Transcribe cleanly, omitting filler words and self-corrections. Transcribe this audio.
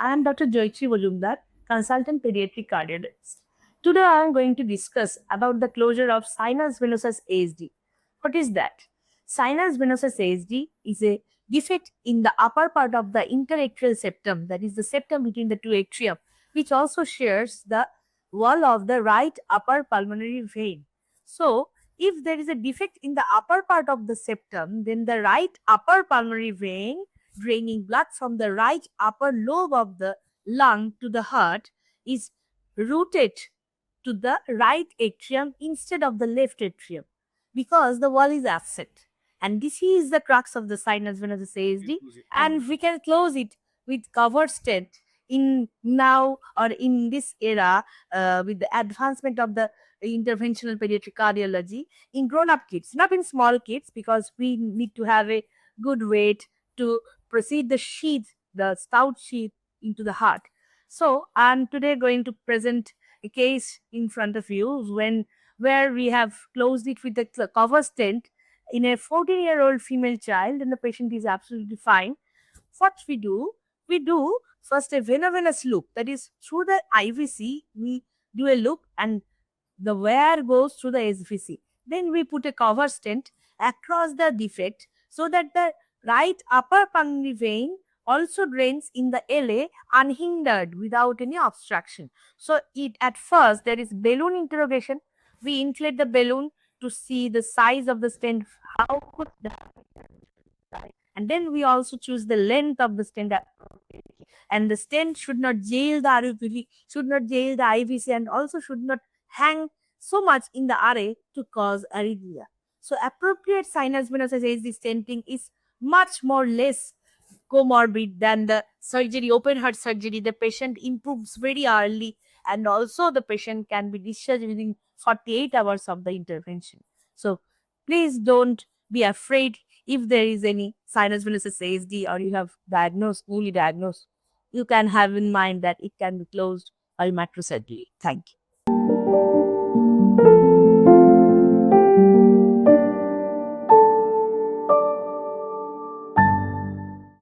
I am Dr. Joyitri Majumdar, consultant pediatric cardiologist. Today I am going to discuss about the closure of sinus venosus ASD. What is that? Sinus venosus ASD is a defect in the upper part of the interatrial septum, that is the septum between the two atrium, which also shares the wall of the right upper pulmonary vein. So, if there is a defect in the upper part of the septum, then the right upper pulmonary vein draining blood from the right upper lobe of the lung to the heart is routed to the right atrium instead of the left atrium because the wall is absent. And this is the crux of the sinus venous ASD, and we can close it with covered stent in now or in this era with the advancement of the interventional pediatric cardiology in grown-up kids, not in small kids, because we need to have a good weight to proceed the sheath, the stout sheath into the heart. So I'm today going to present a case in front of you where we have closed it with the cover stent in a 14-year-old female child, and the patient is absolutely fine. What we do first a vena-venous loop, that is through the IVC we do a loop and the wire goes through the SVC. Then we put a cover stent across the defect so that the right upper pulmonary vein also drains in the LA unhindered without any obstruction. So at first there is balloon interrogation. We inflate the balloon to see the size of the stent, how could the and then we also choose the length of the stent and the stent should not jail the RUPV, should not jail the IVC, and also should not hang so much in the RA to cause arrhythmia. So appropriate sinus venous ASD stenting is much more less comorbid than the surgery, open heart surgery. The patient improves very early and also the patient can be discharged within 48 hours of the intervention. So please don't be afraid if there is any sinus venous ASD or you have newly diagnosed. You can have in mind that it can be closed by microsurgery. Thank you.